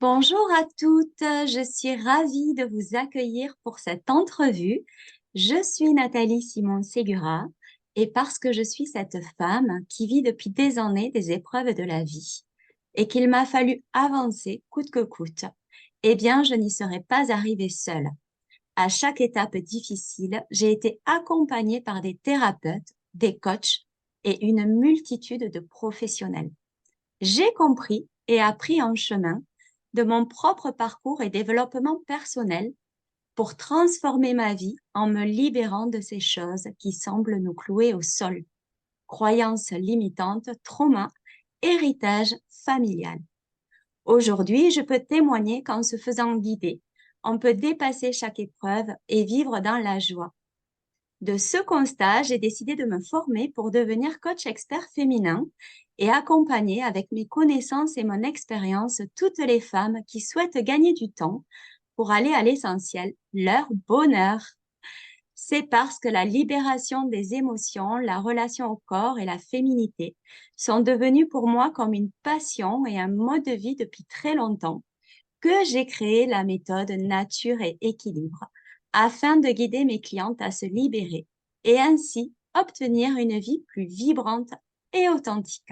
Bonjour à toutes, je suis ravie de vous accueillir pour cette entrevue. Je suis Nathalie Simon-Ségura et parce que je suis cette femme qui vit depuis des années des épreuves de la vie et qu'il m'a fallu avancer coûte que coûte, eh bien, je n'y serais pas arrivée seule. À chaque étape difficile, j'ai été accompagnée par des thérapeutes, des coachs et une multitude de professionnels. J'ai compris et appris en chemin de mon propre parcours et développement personnel pour transformer ma vie en me libérant de ces choses qui semblent nous clouer au sol. Croyances limitantes, traumas, héritage familial. Aujourd'hui, je peux témoigner qu'en se faisant guider, on peut dépasser chaque épreuve et vivre dans la joie. De ce constat, j'ai décidé de me former pour devenir coach expert féminin et accompagner avec mes connaissances et mon expérience toutes les femmes qui souhaitent gagner du temps pour aller à l'essentiel, leur bonheur. C'est parce que la libération des émotions, la relation au corps et la féminité sont devenues pour moi comme une passion et un mode de vie depuis très longtemps que j'ai créé la méthode Nature et Équilibre afin de guider mes clientes à se libérer et ainsi obtenir une vie plus vibrante et authentique.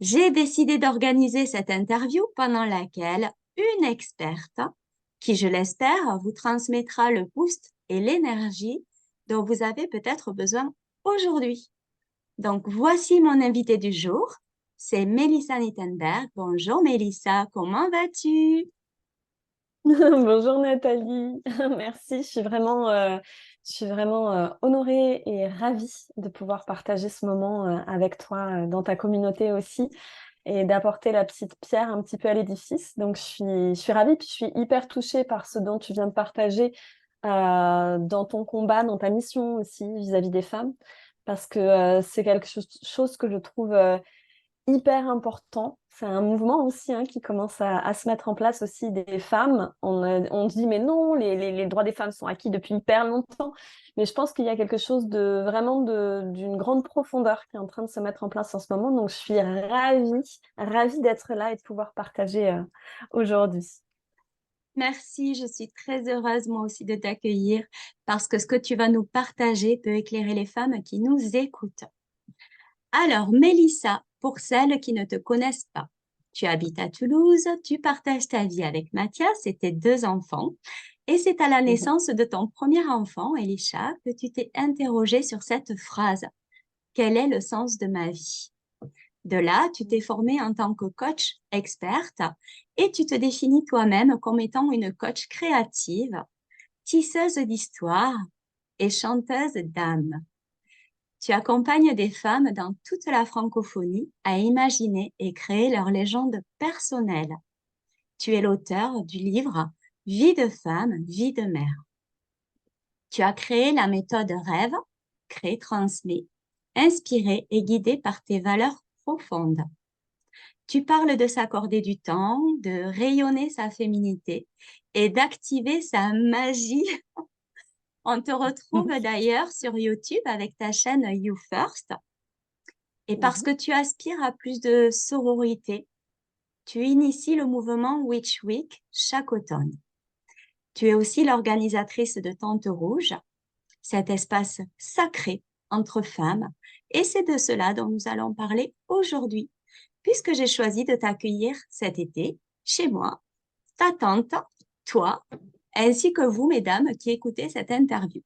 J'ai décidé d'organiser cette interview pendant laquelle une experte, qui je l'espère vous transmettra le boost et l'énergie dont vous avez peut-être besoin aujourd'hui. Donc voici mon invité du jour, c'est Mélissa Nittenberg. Bonjour Mélissa, comment vas-tu? Bonjour Nathalie, merci. Je suis vraiment honorée et ravie de pouvoir partager ce moment avec toi dans ta communauté aussi et d'apporter la petite pierre un petit peu à l'édifice. Donc je suis ravie, puis je suis hyper touchée par ce dont tu viens de partager dans ton combat, dans ta mission aussi vis-à-vis des femmes, parce que c'est quelque chose que je trouve hyper important. C'est un mouvement aussi qui commence à se mettre en place aussi des femmes. On se dit, mais non, les droits des femmes sont acquis depuis hyper longtemps. Mais je pense qu'il y a quelque chose de vraiment d'une grande profondeur qui est en train de se mettre en place en ce moment. Donc, je suis ravie d'être là et de pouvoir partager aujourd'hui. Merci, je suis très heureuse moi aussi de t'accueillir parce que ce que tu vas nous partager peut éclairer les femmes qui nous écoutent. Alors, Mélissa, pour celles qui ne te connaissent pas, tu habites à Toulouse, tu partages ta vie avec Mathias et tes deux enfants, et c'est à la Mhm. naissance de ton premier enfant, Elisha, que tu t'es interrogée sur cette phrase. Quel est le sens de ma vie? De là, tu t'es formée en tant que coach experte et tu te définis toi-même comme étant une coach créative, tisseuse d'histoire et chanteuse d'âme. Tu accompagnes des femmes dans toute la francophonie à imaginer et créer leur légende personnelle. Tu es l'auteur du livre Vie de femme, vie de mère. Tu as créé la méthode Rêve, créé, transmet, inspirée et guidée par tes valeurs profondes. Tu parles de s'accorder du temps, de rayonner sa féminité et d'activer sa magie. On te retrouve d'ailleurs sur YouTube avec ta chaîne You First. Et parce Mhm. que tu aspires à plus de sororité, tu inities le mouvement Witch Week chaque automne. Tu es aussi l'organisatrice de Tente Rouge, cet espace sacré entre femmes. Et c'est de cela dont nous allons parler aujourd'hui, puisque j'ai choisi de t'accueillir cet été chez moi, ta tante, toi, ainsi que vous, mesdames, qui écoutez cette interview.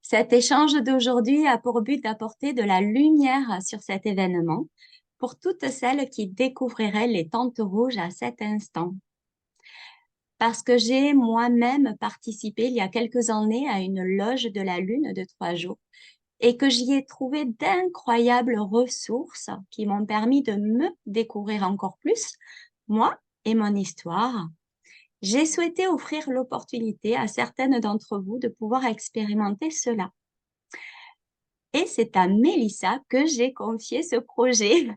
Cet échange d'aujourd'hui a pour but d'apporter de la lumière sur cet événement pour toutes celles qui découvriraient les tentes rouges à cet instant. Parce que j'ai moi-même participé il y a quelques années à une loge de la Lune de 3 jours et que j'y ai trouvé d'incroyables ressources qui m'ont permis de me découvrir encore plus, moi et mon histoire. J'ai souhaité offrir l'opportunité à certaines d'entre vous de pouvoir expérimenter cela. Et c'est à Mélissa que j'ai confié ce projet.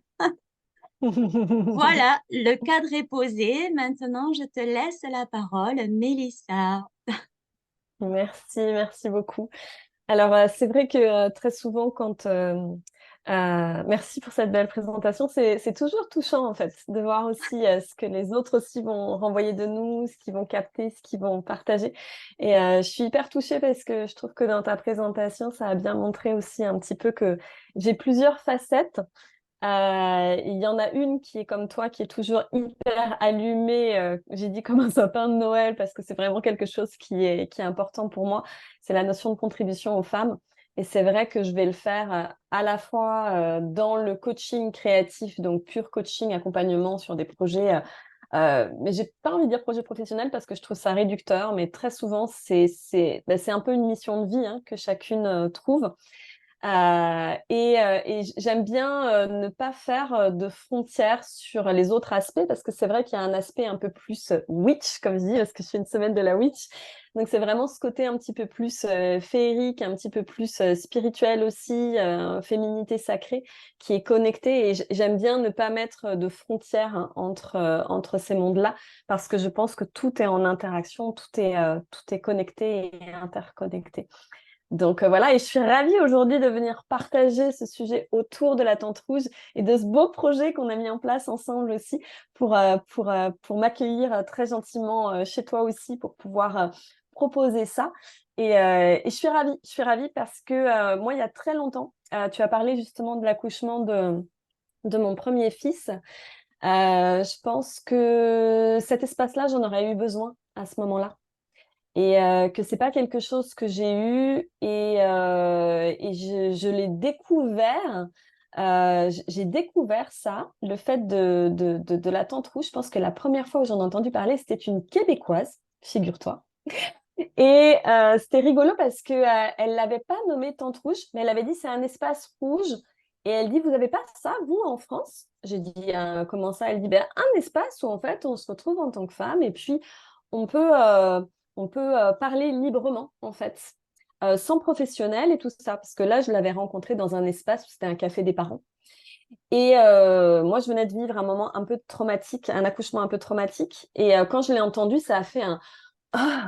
Voilà, le cadre est posé. Maintenant, je te laisse la parole, Mélissa. Merci beaucoup. Alors, c'est vrai que très souvent, quand Merci pour cette belle présentation. C'est toujours touchant en fait de voir aussi ce que les autres aussi vont renvoyer de nous, ce qu'ils vont capter, ce qu'ils vont partager. Et je suis hyper touchée parce que je trouve que dans ta présentation, ça a bien montré aussi un petit peu que j'ai plusieurs facettes. Il y en a une qui est comme toi, qui est toujours hyper allumée. J'ai dit comme un sapin de Noël parce que c'est vraiment quelque chose qui est important pour moi. C'est la notion de contribution aux femmes. Et c'est vrai que je vais le faire à la fois dans le coaching créatif, donc pur coaching, accompagnement sur des projets. Mais j'ai pas envie de dire projet professionnel parce que je trouve ça réducteur. Mais très souvent, c'est un peu une mission de vie hein, que chacune trouve. Et j'aime bien ne pas faire de frontières sur les autres aspects parce que c'est vrai qu'il y a un aspect un peu plus witch, comme je dis, parce que je fais une semaine de la witch. Donc c'est vraiment ce côté un petit peu plus féerique, un petit peu plus spirituel aussi, féminité sacrée, qui est connecté. Et j'aime bien ne pas mettre de frontières hein, entre ces mondes-là parce que je pense que tout est en interaction, tout est connecté et interconnecté. Donc voilà, et je suis ravie aujourd'hui de venir partager ce sujet autour de la Tente Rouge et de ce beau projet qu'on a mis en place ensemble aussi pour m'accueillir très gentiment chez toi aussi pour pouvoir proposer ça. Et je suis ravie parce que moi, il y a très longtemps, tu as parlé justement de l'accouchement de mon premier fils. Je pense que cet espace-là, j'en aurais eu besoin à ce moment-là et que c'est pas quelque chose que j'ai eu et je l'ai découvert. J'ai découvert ça, le fait de la tente rouge. Je pense que la première fois où j'en ai entendu parler, c'était une Québécoise, figure-toi. Et c'était rigolo parce que elle l'avait pas nommé tente rouge, mais elle avait dit c'est un espace rouge. Et elle dit, vous avez pas ça, vous, en France? J'ai dit, comment ça? Elle dit, ben, un espace où en fait on se retrouve en tant que femme et puis on peut, euh, on peut parler librement, en fait, sans professionnel et tout ça. Parce que là, je l'avais rencontré dans un espace où c'était un café des parents. Et moi, je venais de vivre un moment un peu traumatique, un accouchement un peu traumatique. Et quand je l'ai entendu, ça a fait un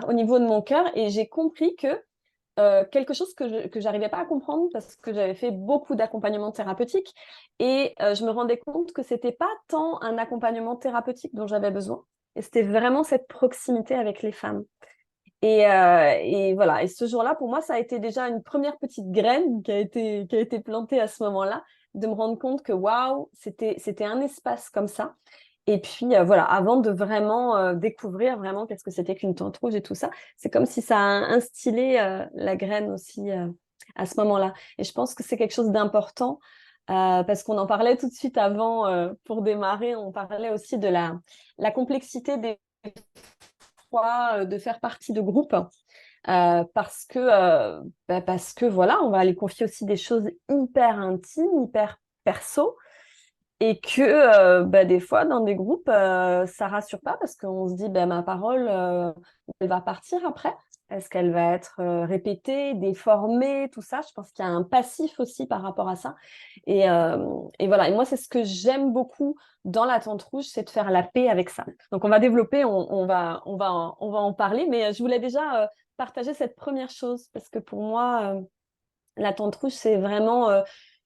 au niveau de mon cœur et j'ai compris que quelque chose que j'arrivais pas à comprendre parce que j'avais fait beaucoup d'accompagnement thérapeutique et je me rendais compte que c'était pas tant un accompagnement thérapeutique dont j'avais besoin et c'était vraiment cette proximité avec les femmes. Et voilà. Et ce jour-là, pour moi, ça a été déjà une première petite graine qui a été plantée à ce moment-là, de me rendre compte que waouh, c'était un espace comme ça. Et puis voilà, avant de vraiment découvrir vraiment qu'est-ce que c'était qu'une tente rouge et tout ça, c'est comme si ça a instillé la graine aussi à ce moment-là. Et je pense que c'est quelque chose d'important parce qu'on en parlait tout de suite avant pour démarrer, on parlait aussi de la complexité des fois de faire partie de groupes parce que voilà, on va aller confier aussi des choses hyper intimes, hyper perso et que des fois dans des groupes ça rassure pas parce qu'on se dit ma parole elle va partir après. Est-ce qu'elle va être répétée, déformée, tout ça? Je pense qu'il y a un passif aussi par rapport à ça. Et voilà. Et moi, c'est ce que j'aime beaucoup dans la Tente Rouge, c'est de faire la paix avec ça. Donc, on va développer, on va en parler. Mais je voulais déjà partager cette première chose parce que pour moi, la Tente Rouge, c'est vraiment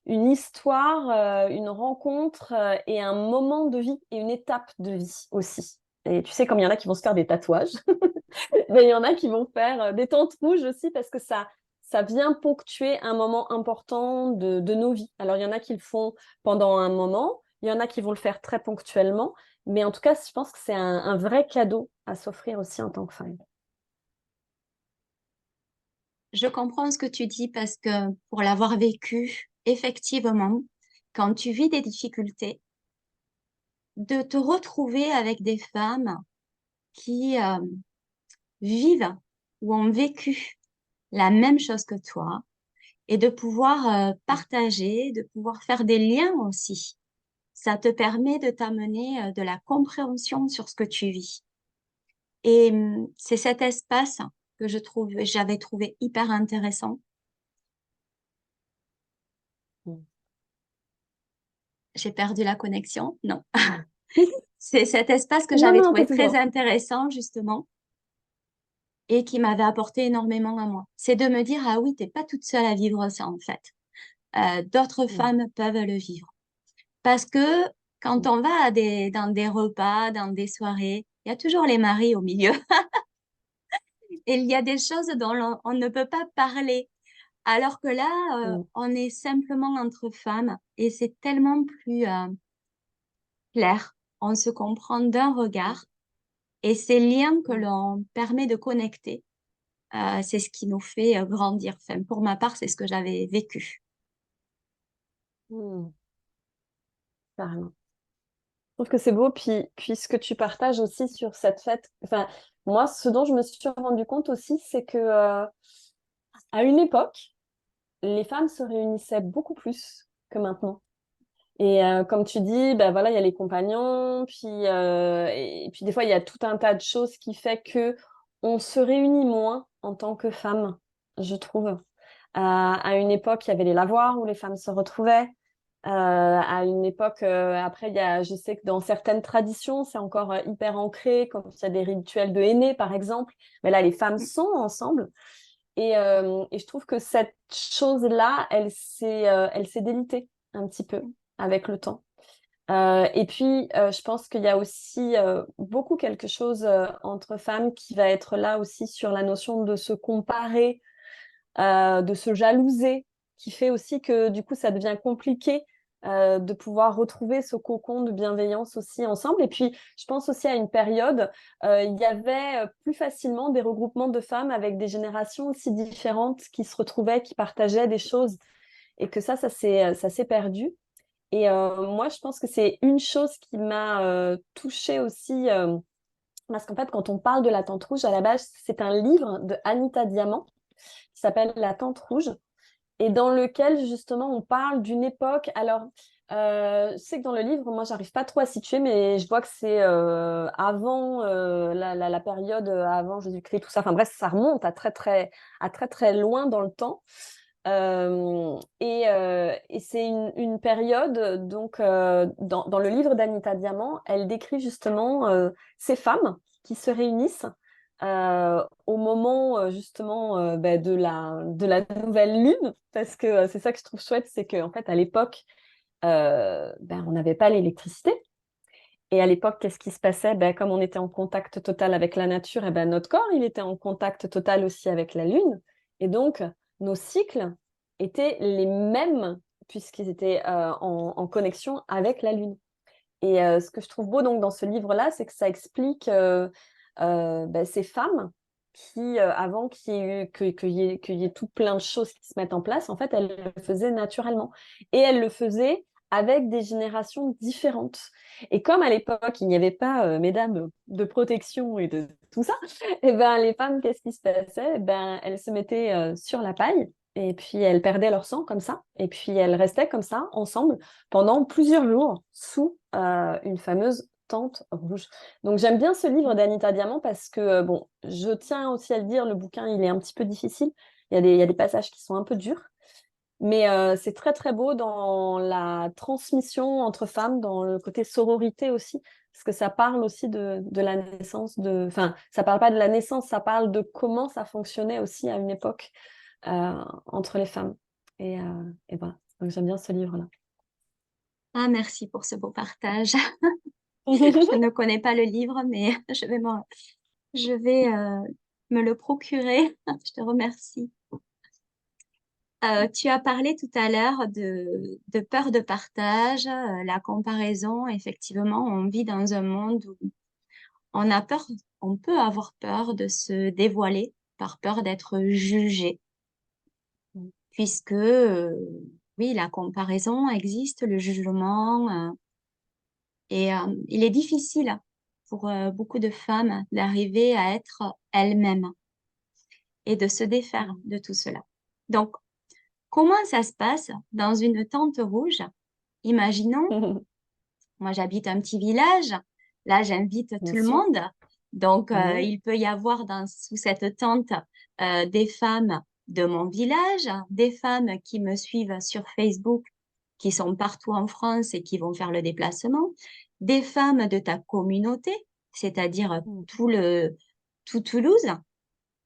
une histoire, une rencontre et un moment de vie et une étape de vie aussi. Et tu sais, comme il y en a qui vont se faire des tatouages, mais il y en a qui vont faire des tentes rouges aussi parce que ça vient ponctuer un moment important de nos vies. Alors, il y en a qui le font pendant un moment, il y en a qui vont le faire très ponctuellement, mais en tout cas, je pense que c'est un vrai cadeau à s'offrir aussi en tant que femme. Je comprends ce que tu dis parce que pour l'avoir vécu, effectivement, quand tu vis des difficultés, de te retrouver avec des femmes qui vivent ou ont vécu la même chose que toi et de pouvoir partager, de pouvoir faire des liens aussi. Ça te permet de t'amener de la compréhension sur ce que tu vis. Et c'est cet espace que j'avais trouvé hyper intéressant. Mm. J'ai perdu la connexion? Non. C'est cet espace que Non, j'avais non, t'es trouvé très toujours. intéressant, justement, et qui m'avait apporté énormément à moi. C'est de me dire, ah oui, t'es pas toute seule à vivre ça, en fait. d'autres Mm. femmes peuvent le vivre. Parce que quand Mm. on va dans des repas, dans des soirées, il y a toujours les maris au milieu. Et il y a des choses dont on ne peut pas parler. Alors que là, Mm. on est simplement entre femmes et c'est tellement plus clair. On se comprend d'un regard et ces liens que Mm. l'on permet de connecter, c'est ce qui nous fait grandir. Enfin, pour ma part, c'est ce que j'avais vécu. Mm. Carrément. Je trouve que c'est beau, puis ce que tu partages aussi sur cette fête. Enfin, moi, ce dont je me suis rendu compte aussi, c'est que à une époque, les femmes se réunissaient beaucoup plus que maintenant. Et comme tu dis, ben voilà, il y a les compagnons, et puis des fois, il y a tout un tas de choses qui fait que on se réunit moins en tant que femme, je trouve. À une époque, il y avait les lavoirs où les femmes se retrouvaient. À une époque, après, je sais que dans certaines traditions, c'est encore hyper ancré, comme il y a des rituels de aînés, par exemple. Mais là, les femmes sont ensemble. Et je trouve que cette chose-là, elle s'est délitée un petit peu avec le temps. Et puis, je pense qu'il y a aussi beaucoup quelque chose entre femmes qui va être là aussi sur la notion de se comparer, de se jalouser, qui fait aussi que du coup, ça devient compliqué de pouvoir retrouver ce cocon de bienveillance aussi ensemble. Et puis, je pense aussi à une période, il y avait plus facilement des regroupements de femmes avec des générations aussi différentes qui se retrouvaient, qui partageaient des choses, et que ça s'est perdu. Et moi, je pense que c'est une chose qui m'a touchée aussi, parce qu'en fait, quand on parle de la Tente Rouge, à la base, c'est un livre de Anita Diamant qui s'appelle La Tente Rouge, et dans lequel justement on parle d'une époque. Alors, je sais que dans le livre, moi, j'arrive pas trop à situer, mais je vois que c'est avant la période avant Jésus-Christ, tout ça. Enfin bref, ça remonte à très très loin dans le temps. Et c'est une période, donc, dans le livre d'Anita Diamant, elle décrit justement ces femmes qui se réunissent au moment justement de la nouvelle lune, parce que c'est ça que je trouve chouette, c'est qu'en fait, à l'époque, on n'avait pas l'électricité. Et à l'époque, qu'est-ce qui se passait? Comme on était en contact total avec la nature, notre corps, il était en contact total aussi avec la Lune. Et donc, nos cycles étaient les mêmes, puisqu'ils étaient en connexion avec la Lune. Et ce que je trouve beau donc, dans ce livre-là, c'est que ça explique ces femmes qui, avant qu'il y ait tout plein de choses qui se mettent en place, en fait, elles le faisaient naturellement. Et elles le faisaient avec des générations différentes. Et comme à l'époque, il n'y avait pas, mesdames, de protection et de tout ça, et les femmes, qu'est-ce qui se passait? Elles se mettaient sur la paille et puis elles perdaient leur sang comme ça. Et puis elles restaient comme ça, ensemble, pendant plusieurs jours, sous une fameuse tente rouge. Donc j'aime bien ce livre d'Anita Diamant parce que, bon, je tiens aussi à le dire, le bouquin, il est un petit peu difficile. Il y a des passages qui sont un peu durs. Mais c'est très très beau dans la transmission entre femmes, dans le côté sororité aussi, parce que ça parle aussi de la naissance de... Enfin, ça parle pas de la naissance, ça parle de comment ça fonctionnait aussi à une époque entre les femmes. Et voilà, donc j'aime bien ce livre-là. Ah, merci pour ce beau partage. Je ne connais pas le livre, mais je vais me le procurer. Je te remercie. Tu as parlé tout à l'heure de peur de partage, la comparaison. Effectivement, on vit dans un monde où on a peur, on peut avoir peur de se dévoiler par peur d'être jugé, puisque oui, la comparaison existe, le jugement, et il est difficile pour beaucoup de femmes d'arriver à être elles-mêmes et de se défaire de tout cela. Donc, comment ça se passe dans une tente rouge? Imaginons, moi j'habite un petit village, là j'invite Bien tout le sûr. monde. Donc Mhm. il peut y avoir sous cette tente des femmes de mon village, des femmes qui me suivent sur Facebook, qui sont partout en France et qui vont faire le déplacement, des femmes de ta communauté, c'est-à-dire tout Toulouse.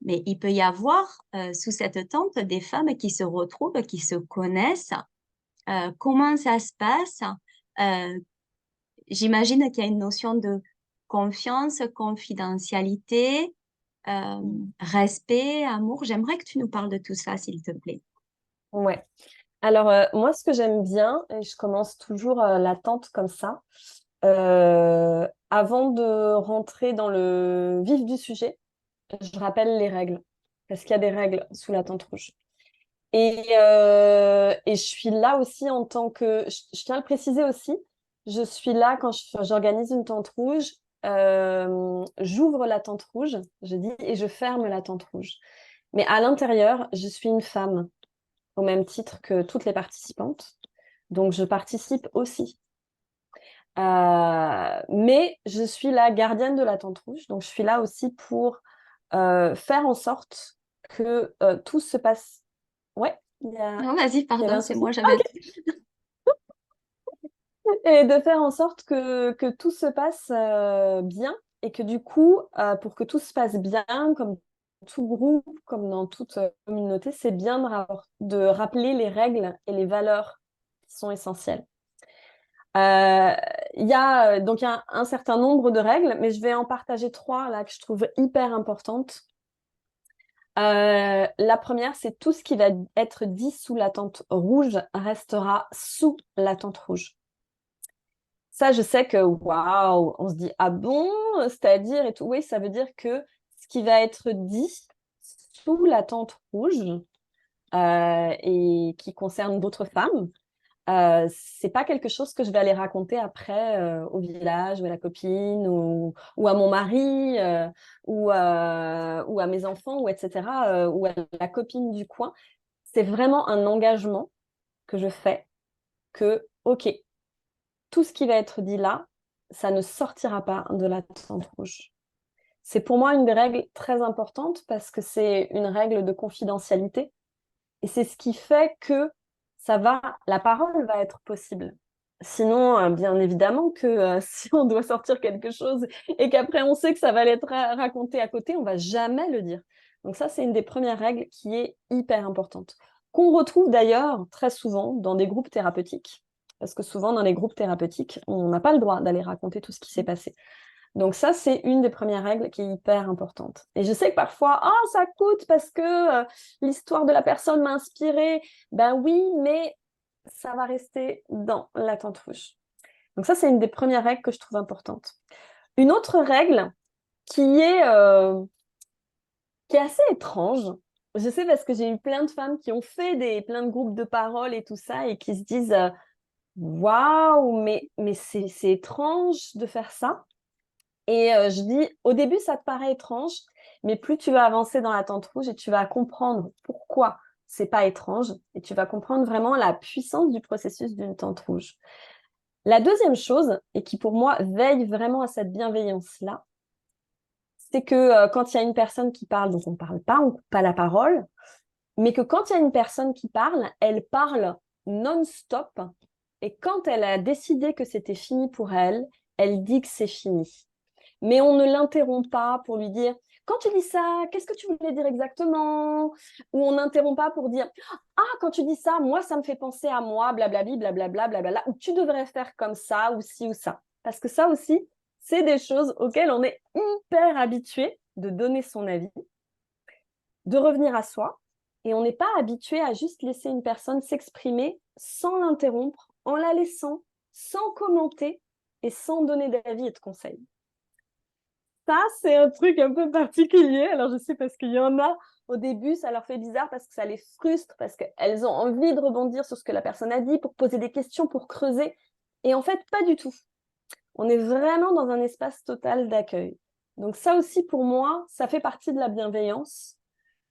Mais il peut y avoir sous cette tente des femmes qui se retrouvent, qui se connaissent comment ça se passe? Euh, J'imagine qu'il y a une notion de confiance, confidentialité, euh, respect, amour. J'aimerais que tu nous parles de tout ça, s'il te plaît. Ouais. Alors, moi, ce que j'aime bien, et je commence toujours l'attente comme ça, avant de rentrer dans le vif du sujet, je rappelle les règles, parce qu'il y a des règles sous la tente rouge. Et je suis là aussi en tant que, je tiens à le préciser aussi, je suis là quand j'organise une tente rouge, j'ouvre la tente rouge, je dis, et je ferme la tente rouge. Mais à l'intérieur, je suis une femme, au même titre que toutes les participantes. Donc, je participe aussi. Mais je suis la gardienne de la tente rouge. Donc, je suis là aussi pour faire en sorte que tout se passe. Ouais, Non, vas-y, il y avait pardon, un c'est souci. moi, j'avais... Et de faire en sorte que tout se passe bien et que du coup, pour que tout se passe bien, comme tout groupe, comme dans toute communauté, c'est bien de rappeler les règles et les valeurs qui sont essentielles. Euh, Il y a donc un certain nombre de règles, mais je vais en partager trois là que je trouve hyper importantes. La première, c'est tout ce qui va être dit sous la tente rouge restera sous la tente rouge. Ça, je sais que waouh, on se dit ah bon, c'est-à-dire et tout. Oui, ça veut dire que ce qui va être dit sous la tente rouge et qui concerne d'autres femmes, c'est pas quelque chose que je vais aller raconter après au village ou à la copine ou à mon mari ou à mes enfants ou etc. Ou à la copine du coin. C'est vraiment un engagement que je fais que ok, tout ce qui va être dit là, ça ne sortira pas de la tente rouge. C'est pour moi une des règles très importantes parce que c'est une règle de confidentialité et c'est ce qui fait que la parole va être possible. Sinon, bien évidemment que si on doit sortir quelque chose et qu'après on sait que ça va être raconté à côté, on va jamais le dire. Donc ça, c'est une des premières règles qui est hyper importante, qu'on retrouve d'ailleurs très souvent dans des groupes thérapeutiques, parce que souvent dans les groupes thérapeutiques, on n'a pas le droit d'aller raconter tout ce qui s'est passé. Donc ça, c'est une des premières règles qui est hyper importante. Et je sais que parfois, ah, ça coûte parce que l'histoire de la personne m'a inspiré. Ben oui, mais ça va rester dans la tente rouge. Donc ça, c'est une des premières règles que je trouve importante. Une autre règle qui qui est assez étrange, je sais parce que j'ai eu plein de femmes qui ont fait plein de groupes de parole et tout ça et qui se disent, waouh, mais c'est étrange de faire ça. Et je dis, au début, ça te paraît étrange, mais plus tu vas avancer dans la tente rouge et tu vas comprendre pourquoi c'est pas étrange et tu vas comprendre vraiment la puissance du processus d'une tente rouge. La deuxième chose, et qui pour moi veille vraiment à cette bienveillance-là, c'est que quand il y a une personne qui parle, donc on ne parle pas, on ne coupe pas la parole, mais que quand il y a une personne qui parle, elle parle non-stop et quand elle a décidé que c'était fini pour elle, elle dit que c'est fini. Mais on ne l'interrompt pas pour lui dire quand tu dis ça, qu'est-ce que tu voulais dire exactement? Ou on n'interrompt pas pour dire ah, quand tu dis ça, moi, ça me fait penser à moi, blablabli, blablabla, blablabla, ou tu devrais faire comme ça, ou ci, ou ça. Parce que ça aussi, c'est des choses auxquelles on est hyper habitué de donner son avis, de revenir à soi, et on n'est pas habitué à juste laisser une personne s'exprimer sans l'interrompre, en la laissant, sans commenter et sans donner d'avis et de conseils. Ça, c'est un truc un peu particulier. Alors, je sais parce qu'il y en a, au début, ça leur fait bizarre parce que ça les frustre, parce qu'elles ont envie de rebondir sur ce que la personne a dit, pour poser des questions, pour creuser. Et en fait, pas du tout. On est vraiment dans un espace total d'accueil. Donc ça aussi, pour moi, ça fait partie de la bienveillance,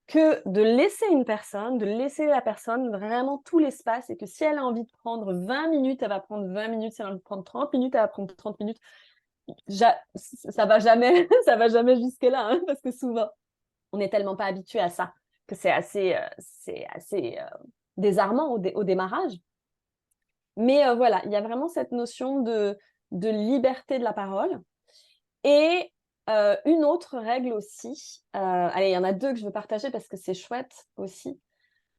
que de laisser une personne, de laisser la personne vraiment tout l'espace et que si elle a envie de prendre 20 minutes, elle va prendre 20 minutes. Si elle a envie de prendre 30 minutes, elle va prendre 30 minutes. Ça va jamais, ça va jamais jusque-là, hein, parce que souvent, on n'est tellement pas habitué à ça que c'est assez désarmant au démarrage. Mais voilà, il y a vraiment cette notion de liberté de la parole. Et une autre règle aussi, allez, il y en a deux que je veux partager parce que c'est chouette aussi.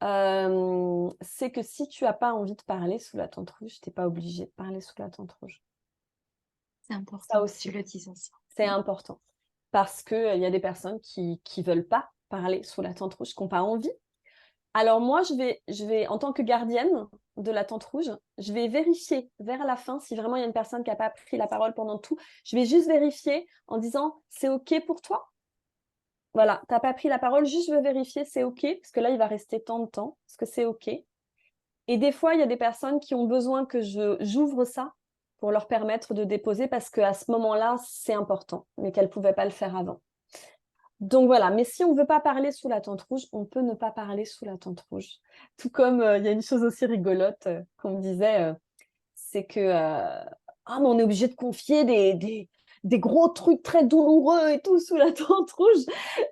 c'est que si tu n'as pas envie de parler sous la tente rouge, tu n'es pas obligé de parler sous la tente rouge. C'est Ça important que tu aussi, le dises aussi. c'est important. Parce qu'il y a des personnes qui ne veulent pas parler sous la tente rouge, qui n'ont pas envie. Alors moi, je vais, en tant que gardienne de la tente rouge, je vais vérifier vers la fin si vraiment il y a une personne qui n'a pas pris la parole pendant tout. Je vais juste vérifier en disant, c'est OK pour toi? Voilà, tu n'as pas pris la parole, juste je veux vérifier, c'est OK, parce que là, il va rester tant de temps. Est-ce que c'est OK? Et des fois, il y a des personnes qui ont besoin que j'ouvre ça pour leur permettre de déposer, parce qu'à ce moment-là, c'est important, mais qu'elles ne pouvaient pas le faire avant. Donc voilà, mais si on ne veut pas parler sous la tente rouge, on peut ne pas parler sous la tente rouge. Tout comme il y a une chose aussi rigolote qu'on me disait, c'est que ah, mais on est obligé de confier des gros trucs très douloureux et tout sous la tente rouge.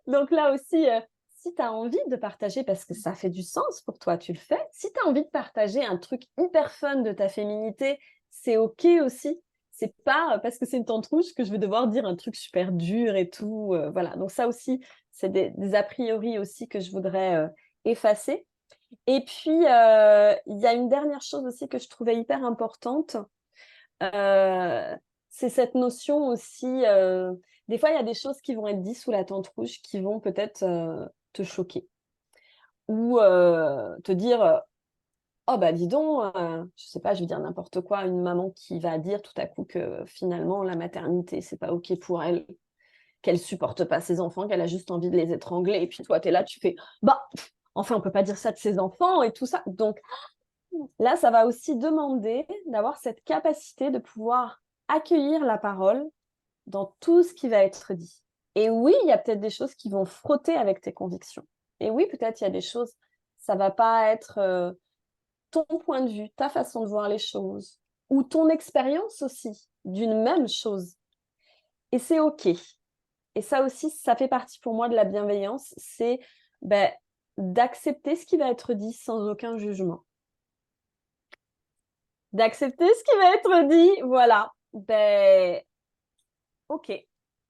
Donc là aussi, si tu as envie de partager, parce que ça fait du sens pour toi, tu le fais. Si tu as envie de partager un truc hyper fun de ta féminité, c'est OK aussi. C'est pas parce que c'est une tente rouge que je vais devoir dire un truc super dur et tout. Voilà. Donc ça aussi, c'est des a priori aussi que je voudrais effacer. Et puis, il y a une dernière chose aussi que je trouvais hyper importante. C'est cette notion aussi. Des fois, il y a des choses qui vont être dites sous la tente rouge qui vont peut-être te choquer. Ou te dire oh bah dis donc, je sais pas, je vais dire n'importe quoi, une maman qui va dire tout à coup que finalement la maternité, c'est pas OK pour elle, qu'elle supporte pas ses enfants, qu'elle a juste envie de les étrangler. Et puis toi, tu es là, tu fais bah enfin, on peut pas dire ça de ses enfants et tout ça. Donc là, ça va aussi demander d'avoir cette capacité de pouvoir accueillir la parole dans tout ce qui va être dit. Et oui, il y a peut-être des choses qui vont frotter avec tes convictions. Et oui, peut-être il y a des choses, ça va pas être ton point de vue, ta façon de voir les choses, ou ton expérience aussi d'une même chose. Et c'est OK. Et ça aussi, ça fait partie pour moi de la bienveillance, c'est ben, d'accepter ce qui va être dit sans aucun jugement. D'accepter ce qui va être dit, voilà. Ben, OK,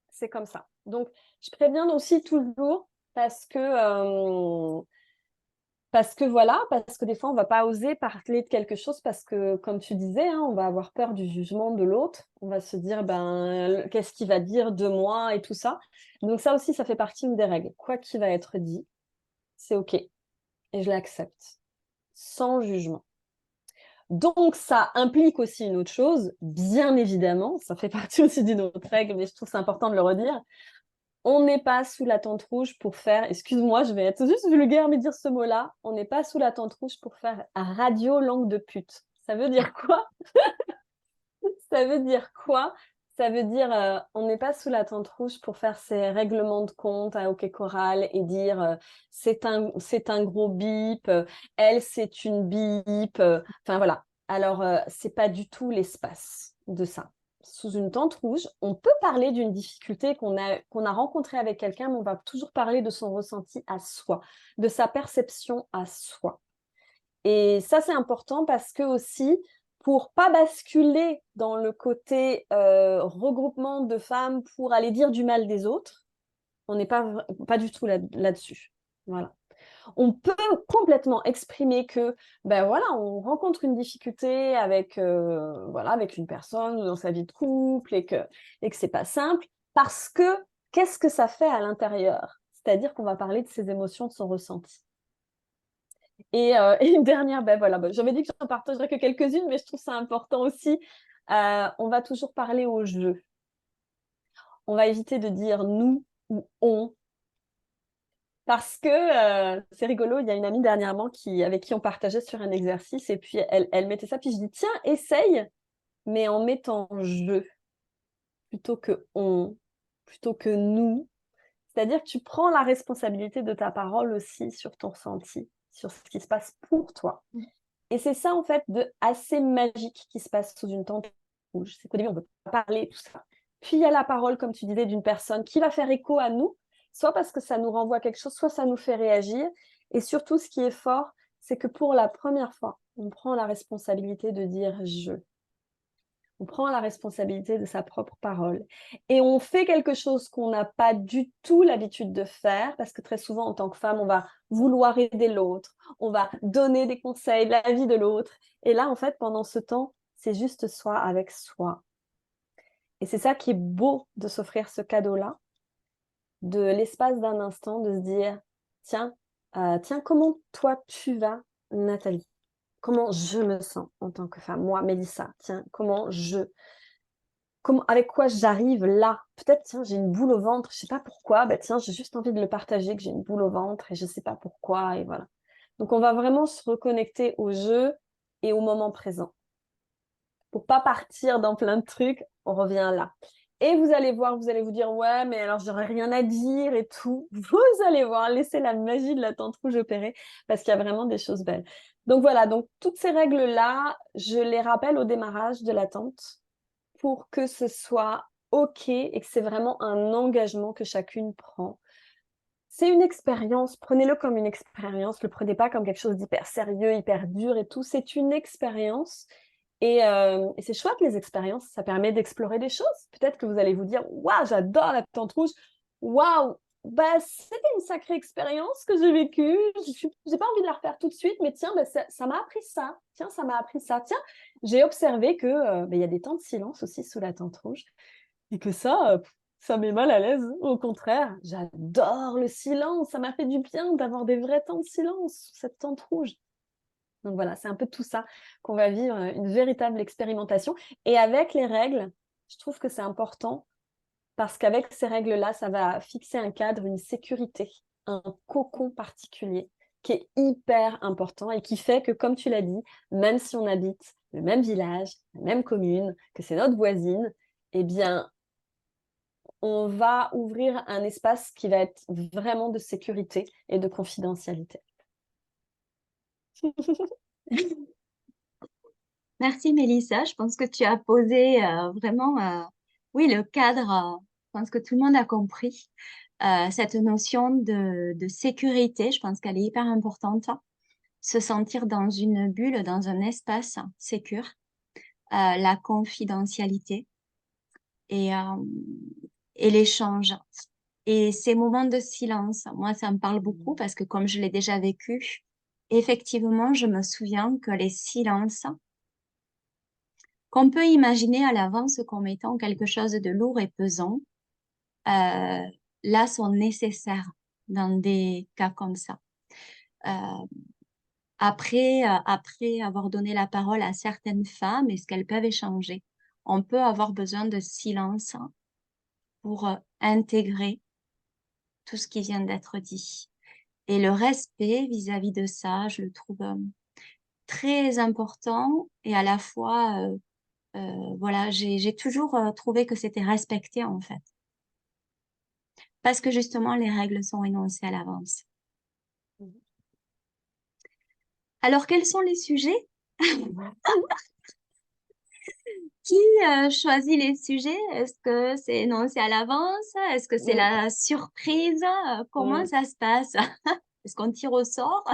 c'est comme ça. Donc, je préviens aussi toujours parce que voilà, parce que des fois, on va pas oser parler de quelque chose parce que, comme tu disais, hein, on va avoir peur du jugement de l'autre. On va se dire, ben, qu'est-ce qu'il va dire de moi et tout ça. Donc ça aussi, ça fait partie des règles. Quoi qu'il va être dit, c'est OK. Et je l'accepte, sans jugement. Donc, ça implique aussi une autre chose, bien évidemment, ça fait partie aussi d'une autre règle, mais je trouve c'est important de le redire. On n'est pas sous la tente rouge pour faire, excuse-moi, je vais être juste vulgaire, mais dire ce mot-là, on n'est pas sous la tente rouge pour faire radio langue de pute. Ça veut dire quoi? Ça veut dire quoi? Ça veut dire, on n'est pas sous la tente rouge pour faire ces règlements de compte à OK Choral et dire c'est un gros bip, elle c'est une bip. Enfin voilà. Alors, c'est pas du tout l'espace de ça. Sous une tente rouge, on peut parler d'une difficulté qu'on a rencontrée avec quelqu'un, mais on va toujours parler de son ressenti à soi, de sa perception à soi. Et ça, c'est important parce que aussi, pour pas basculer dans le côté regroupement de femmes pour aller dire du mal des autres, on n'est pas du tout là-dessus. Voilà. On peut complètement exprimer que, ben voilà, on rencontre une difficulté avec, voilà, avec une personne dans sa vie de couple et que c'est pas simple parce que qu'est-ce que ça fait à l'intérieur? C'est-à-dire qu'on va parler de ses émotions, de son ressenti. Et une dernière, ben voilà, j'avais dit que j'en partagerais que quelques-unes, mais je trouve ça important aussi. On va toujours parler au jeu. On va éviter de dire nous ou on. Parce que c'est rigolo, il y a une amie dernièrement avec qui on partageait sur un exercice, et puis elle mettait ça, puis je dis, tiens, essaye, mais en mettant je plutôt que on, plutôt que nous. C'est-à-dire que tu prends la responsabilité de ta parole aussi sur ton ressenti, sur ce qui se passe pour toi. Et c'est ça, en fait, de assez magique qui se passe sous une tente rouge. C'est qu'au début, on ne peut pas parler, tout ça. Puis, il y a la parole, comme tu disais, d'une personne qui va faire écho à nous, soit parce que ça nous renvoie quelque chose, soit ça nous fait réagir. Et surtout, ce qui est fort, c'est que pour la première fois, on prend la responsabilité de dire « je ». on prend la responsabilité de sa propre parole et on fait quelque chose qu'on n'a pas du tout l'habitude de faire, parce que très souvent, en tant que femme, on va vouloir aider l'autre, on va donner des conseils, l'avis de l'autre. Et là, en fait, pendant ce temps, c'est juste soi avec soi. Et c'est ça qui est beau de s'offrir ce cadeau-là, de l'espace d'un instant, de se dire, tiens, tiens, comment toi tu vas, Nathalie? Comment je me sens en tant que femme? Moi, Mélissa, tiens, avec quoi j'arrive là? Peut-être, tiens, j'ai une boule au ventre, je sais pas pourquoi, bah tiens, j'ai juste envie de le partager que j'ai une boule au ventre et je sais pas pourquoi, et voilà. Donc, on va vraiment se reconnecter au jeu et au moment présent. Pour pas partir dans plein de trucs, on revient là. Et vous allez voir, vous allez vous dire, ouais, mais alors j'aurais rien à dire et tout. Vous allez voir, laissez la magie de la tente rouge opérer parce qu'il y a vraiment des choses belles. Donc voilà, donc toutes ces règles-là, je les rappelle au démarrage de la tente pour que ce soit OK et que c'est vraiment un engagement que chacune prend. C'est une expérience, prenez-le comme une expérience, le prenez pas comme quelque chose d'hyper sérieux, hyper dur et tout. C'est une expérience et c'est chouette les expériences, ça permet d'explorer des choses. Peut-être que vous allez vous dire, waouh, j'adore la tente rouge, waouh, bah c'était une sacrée expérience que j'ai vécue. J'ai pas envie de la refaire tout de suite, mais tiens, bah, ça m'a appris ça. Tiens, ça m'a appris ça. Tiens, j'ai observé que bah, y a des temps de silence aussi sous la tente rouge et que ça met mal à l'aise. Au contraire, j'adore le silence. Ça m'a fait du bien d'avoir des vrais temps de silence sous cette tente rouge. Donc voilà, c'est un peu tout ça qu'on va vivre, une véritable expérimentation. Et avec les règles, je trouve que c'est important parce qu'avec ces règles-là, ça va fixer un cadre, une sécurité, un cocon particulier qui est hyper important et qui fait que, comme tu l'as dit, même si on habite le même village, la même commune, que c'est notre voisine, eh bien, on va ouvrir un espace qui va être vraiment de sécurité et de confidentialité. Merci Mélissa, je pense que tu as posé vraiment, oui, le cadre, je pense que tout le monde a compris cette notion de sécurité, je pense qu'elle est hyper importante, se sentir dans une bulle, dans un espace sécur, la confidentialité et, euh, et l'échange. Et ces moments de silence, moi, ça me parle beaucoup parce que comme je l'ai déjà vécu, effectivement, je me souviens que les silences qu'on peut imaginer à l'avance comme étant quelque chose de lourd et pesant, euh, là, sont nécessaires dans des cas comme ça. Euh, après avoir donné la parole à certaines femmes, est-ce qu'elles peuvent échanger? On peut avoir besoin de silence pour intégrer tout ce qui vient d'être dit. Et le respect vis-à-vis de ça, je le trouve très important et à la fois, voilà, j'ai toujours trouvé que c'était respecté en fait, parce que justement les règles sont énoncées à l'avance. Alors, quels sont les sujets? Qui choisit les sujets? Est-ce que c'est énoncé à l'avance? Est-ce que c'est Mm, la surprise? Comment mm. ça se passe? Est-ce qu'on tire au sort?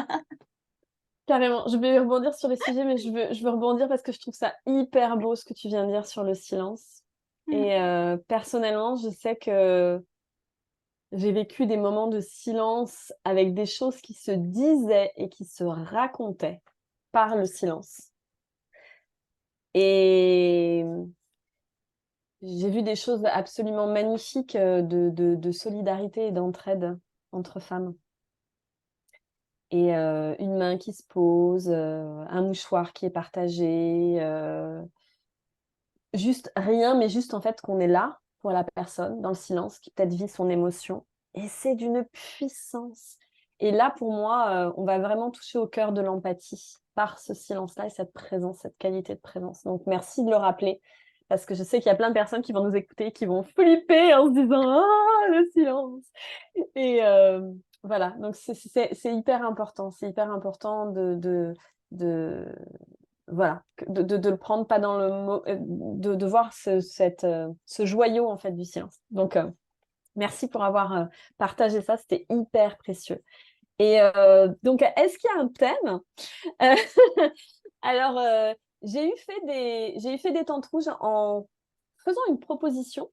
Carrément, je vais rebondir sur les sujets, mais je veux rebondir parce que je trouve ça hyper beau ce que tu viens de dire sur le silence. Et personnellement, je sais que j'ai vécu des moments de silence avec des choses qui se disaient et qui se racontaient par le silence. Et j'ai vu des choses absolument magnifiques de solidarité et d'entraide entre femmes. Et une main qui se pose, un mouchoir qui est partagé, juste rien, mais juste en fait qu'on est là pour la personne, dans le silence, qui peut-être vit son émotion. Et c'est d'une puissance. Et là, pour moi, on va vraiment toucher au cœur de l'empathie par ce silence-là et cette présence, cette qualité de présence. Donc, merci de le rappeler, parce que je sais qu'il y a plein de personnes qui vont nous écouter, qui vont flipper en se disant «Ah, le silence!» Et voilà, donc c'est hyper important. C'est hyper important de voilà, de le prendre pas dans le mot, de voir ce joyau en fait du silence. Donc, merci pour avoir partagé ça, c'était hyper précieux. Et donc, est-ce qu'il y a un thème? Euh, Alors, j'ai eu fait des tentes rouges en faisant une proposition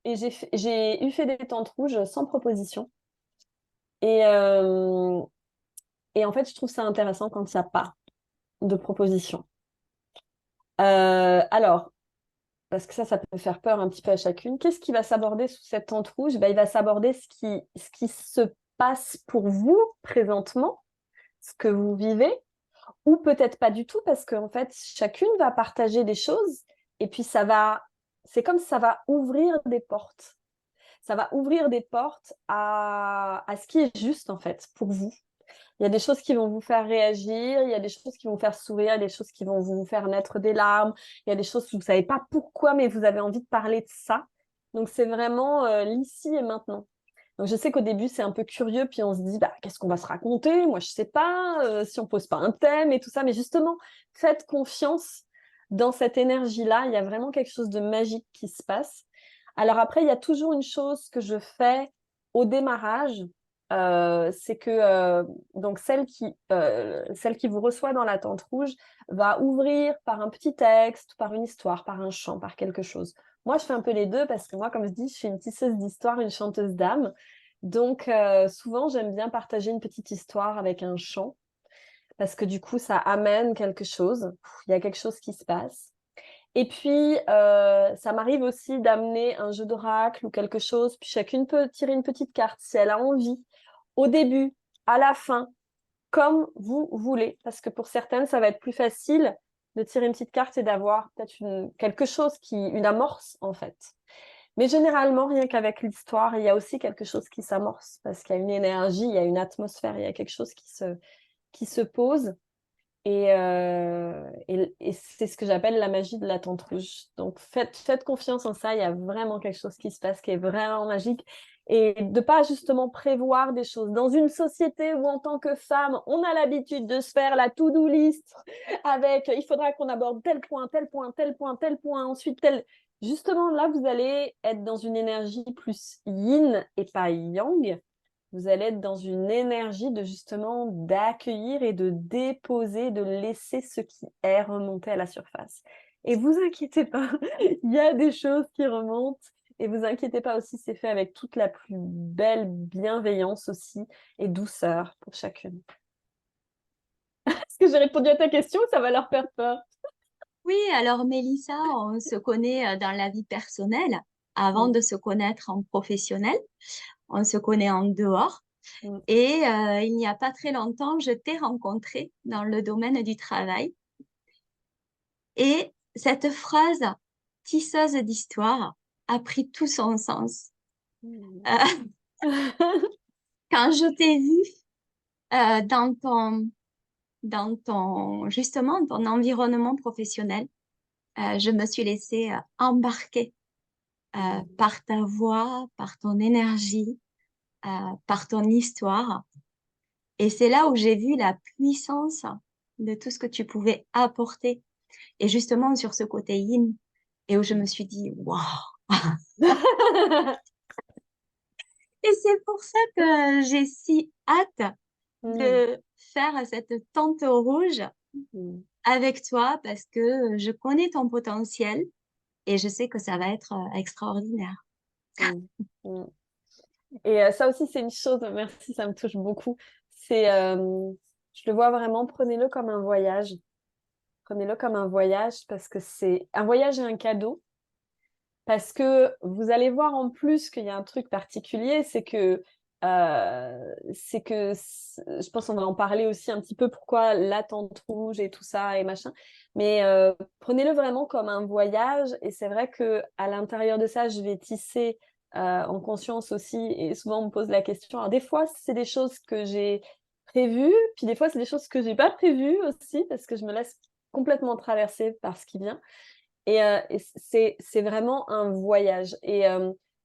et j'ai eu fait des tentes rouges sans proposition. Et, euh, et en fait, je trouve ça intéressant quand il n'y a pas de proposition. Alors, parce que ça peut faire peur un petit peu à chacune. Qu'est-ce qui va s'aborder sous cette tente rouge? Ben, il va s'aborder ce qui se passe pour vous présentement, ce que vous vivez, ou peut-être pas du tout, parce qu'en fait, chacune va partager des choses, et puis c'est comme ça va ouvrir des portes. Ça va ouvrir des portes à ce qui est juste, en fait, pour vous. Il y a des choses qui vont vous faire réagir, il y a des choses qui vont vous faire sourire, il y a des choses qui vont vous faire naître des larmes, il y a des choses où vous ne savez pas pourquoi, mais vous avez envie de parler de ça. Donc, c'est vraiment l'ici et maintenant. Donc, je sais qu'au début, c'est un peu curieux, puis on se dit, bah, qu'est-ce qu'on va se raconter? Moi, je ne sais pas si on ne pose pas un thème et tout ça. Mais justement, faites confiance dans cette énergie-là. Il y a vraiment quelque chose de magique qui se passe. Alors après, il y a toujours une chose que je fais au démarrage, c'est que donc celle qui vous reçoit dans la tente rouge va ouvrir par un petit texte, par une histoire, par un chant, par quelque chose. Moi, je fais un peu les deux parce que moi, comme je dis, je suis une tisseuse d'histoire, une chanteuse d'âme. Donc, souvent, j'aime bien partager une petite histoire avec un chant parce que du coup, ça amène quelque chose. Il y a quelque chose qui se passe. Et puis, ça m'arrive aussi d'amener un jeu d'oracle ou quelque chose. Puis chacune peut tirer une petite carte si elle a envie, au début, à la fin, comme vous voulez. Parce que pour certaines, ça va être plus facile de tirer une petite carte et d'avoir peut-être quelque chose une amorce en fait. Mais généralement, rien qu'avec l'histoire, il y a aussi quelque chose qui s'amorce parce qu'il y a une énergie, il y a une atmosphère, il y a quelque chose qui se pose. Et c'est ce que j'appelle la magie de la tente rouge. Donc, faites confiance en ça. Il y a vraiment quelque chose qui se passe qui est vraiment magique. Et de pas justement prévoir des choses. Dans une société où, en tant que femme, on a l'habitude de se faire la to-do list avec il faudra qu'on aborde tel point, tel point, tel point, tel point, ensuite tel. Justement, là, vous allez être dans une énergie plus yin et pas yang. Vous allez être dans une énergie de justement d'accueillir et de déposer, de laisser ce qui est remonter à la surface. Et vous inquiétez pas, il y a des choses qui remontent. Et vous inquiétez pas aussi, c'est fait avec toute la plus belle bienveillance aussi et douceur pour chacune. Est-ce que j'ai répondu à ta question ou ça va leur faire peur? Oui, alors Mélissa, on se connaît dans la vie personnelle avant Mm, de se connaître en professionnel. On se connaît en dehors. mm, Et il n'y a pas très longtemps, je t'ai rencontré dans le domaine du travail. Et cette phrase, tisseuse d'histoire, a pris tout son sens. mm. Euh, quand je t'ai vu dans ton, justement, ton environnement professionnel, je me suis laissée embarquer par ta voix, par ton énergie, par ton histoire. Et c'est là où j'ai vu la puissance de tout ce que tu pouvais apporter. Et justement, sur ce côté yin, et où je me suis dit, waouh! Et c'est pour ça que j'ai si hâte Mm, de faire cette tente rouge mm, avec toi parce que je connais ton potentiel et je sais que ça va être extraordinaire. mm, mm. Et ça aussi, c'est une chose, merci, ça me touche beaucoup. C'est, je le vois vraiment, prenez-le comme un voyage. Prenez-le comme un voyage parce que c'est un voyage et un cadeau. Parce que vous allez voir en plus qu'il y a un truc particulier, je pense qu'on va en parler aussi un petit peu pourquoi la tente rouge et tout ça et machin. Mais prenez-le vraiment comme un voyage et c'est vrai que à l'intérieur de ça, je vais tisser en conscience aussi et souvent on me pose la question. Alors des fois, c'est des choses que j'ai prévues, puis des fois, c'est des choses que j'ai pas prévues aussi parce que je me laisse complètement traverser par ce qui vient. Et c'est vraiment un voyage. Et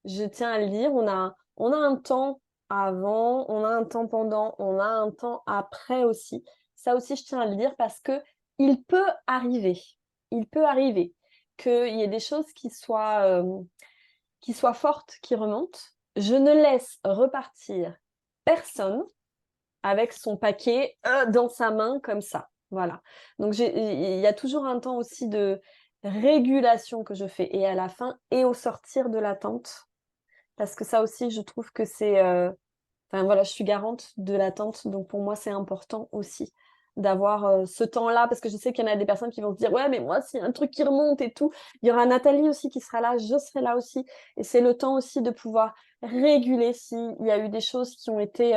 je tiens à le dire, on a un temps avant, on a un temps pendant, on a un temps après aussi. Ça aussi, je tiens à le dire parce que il peut arriver qu'il y ait des choses qui soient fortes, qui remontent. Je ne laisse repartir personne avec son paquet dans sa main comme ça. Voilà. Donc il y a toujours un temps aussi de régulation que je fais et à la fin et au sortir de l'attente. Parce que ça aussi, je trouve que c'est, enfin voilà, je suis garante de l'attente, donc pour moi, c'est important aussi d'avoir, ce temps-là. Parce que je sais qu'il y en a des personnes qui vont se dire: «Ouais, mais moi, s'il y a un truc qui remonte et tout», il y aura Nathalie aussi qui sera là, je serai là aussi et c'est le temps aussi de pouvoir réguler s'il y a eu des choses qui ont été,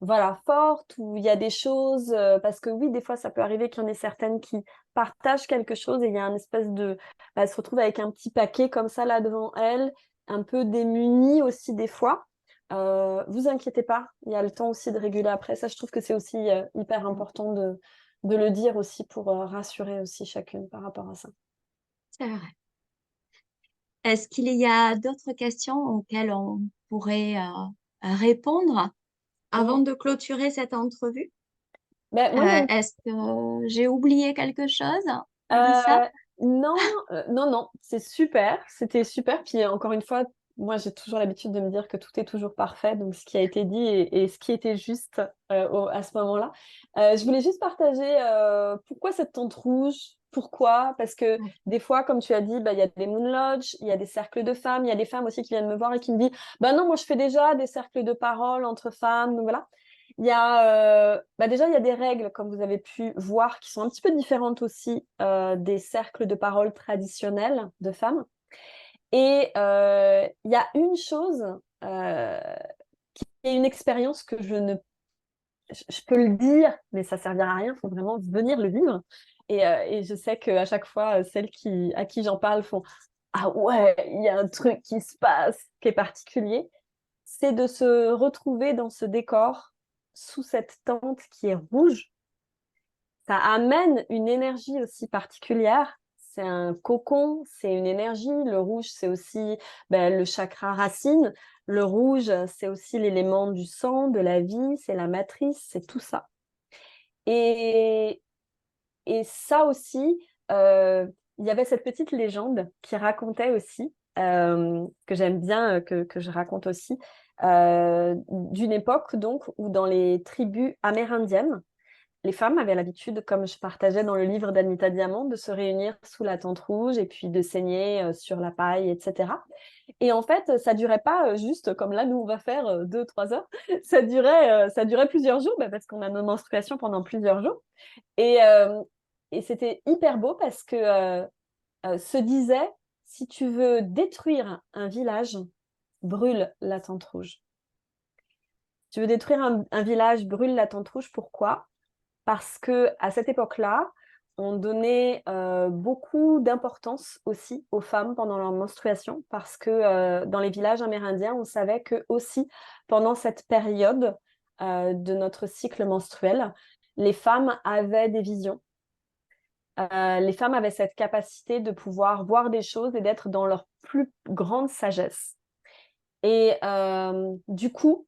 voilà, fortes ou il y a des choses, parce que oui, des fois, ça peut arriver qu'il y en ait certaines qui partagent quelque chose et il y a un espèce de bah, elles se retrouvent avec un petit paquet comme ça là devant elles, un peu démunies aussi des fois. Vous inquiétez pas, il y a le temps aussi de réguler après. Ça, je trouve que c'est aussi, hyper important de le dire aussi pour, rassurer aussi chacune par rapport à ça. C'est vrai. Est-ce qu'il y a d'autres questions auxquelles on pourrait répondre avant Mmh. de clôturer cette entrevue? Beh, moi, il y a une Est-ce que j'ai oublié quelque chose, Mélissa? Heu, non, non, non, c'est super, c'était super. Puis encore une fois, moi, j'ai toujours l'habitude de me dire que tout est toujours parfait, donc ce qui a été dit et ce qui était juste, au à ce moment-là. Je voulais juste partager, pourquoi cette tente rouge? Pourquoi? Parce que Oui. des fois, comme tu as dit, bah, il y a des moon lodge, il y a des cercles de femmes, il y a des femmes aussi qui viennent me voir et qui me disent: «Bah, non, moi, je fais déjà des cercles de parole entre femmes», donc voilà. Il y a, bah, déjà, il y a des règles, comme vous avez pu voir, qui sont un petit peu différentes aussi, des cercles de parole traditionnels de femmes et il y a une chose, qui est une expérience que je peux le dire, mais ça servira à rien, il faut vraiment venir le vivre et je sais qu'à chaque fois, celles à qui j'en parle font: «Ah ouais, il y a un truc qui se passe, qui est particulier». C'est de se retrouver dans ce décor, sous cette tente qui est rouge. Ça amène une énergie aussi particulière. C'est un cocon, c'est une énergie. Le rouge, c'est aussi, bah, le chakra racine. Le rouge, c'est aussi l'élément du sang, de la vie, c'est la matrice, c'est tout ça. Et et ça aussi, il y avait cette petite légende qui racontait aussi, que j'aime bien, que je raconte aussi, d'une époque donc où dans les tribus amérindiennes, les femmes avaient l'habitude, comme je partageais dans le livre d'Anita Diamant, de se réunir sous la tente rouge et puis de saigner, sur la paille et cetera et en fait, ça durait pas, juste comme là, nous, on va faire, 2-3 heures. Ça durait plusieurs jours, bah, parce qu'on a nos menstruations pendant plusieurs jours et c'était hyper beau parce que, se disait: «Si tu veux détruire un village, brûle la tente rouge. Si tu veux détruire un village, brûle la tente rouge». Pourquoi? Parce qu'à cette époque-là, on donnait, beaucoup d'importance aussi aux femmes pendant leur menstruation parce que, dans les villages amérindiens, on savait que aussi pendant cette période, de notre cycle menstruel, les femmes avaient des visions. Les femmes avaient cette capacité de pouvoir voir des choses et d'être dans leur plus grande sagesse et du coup,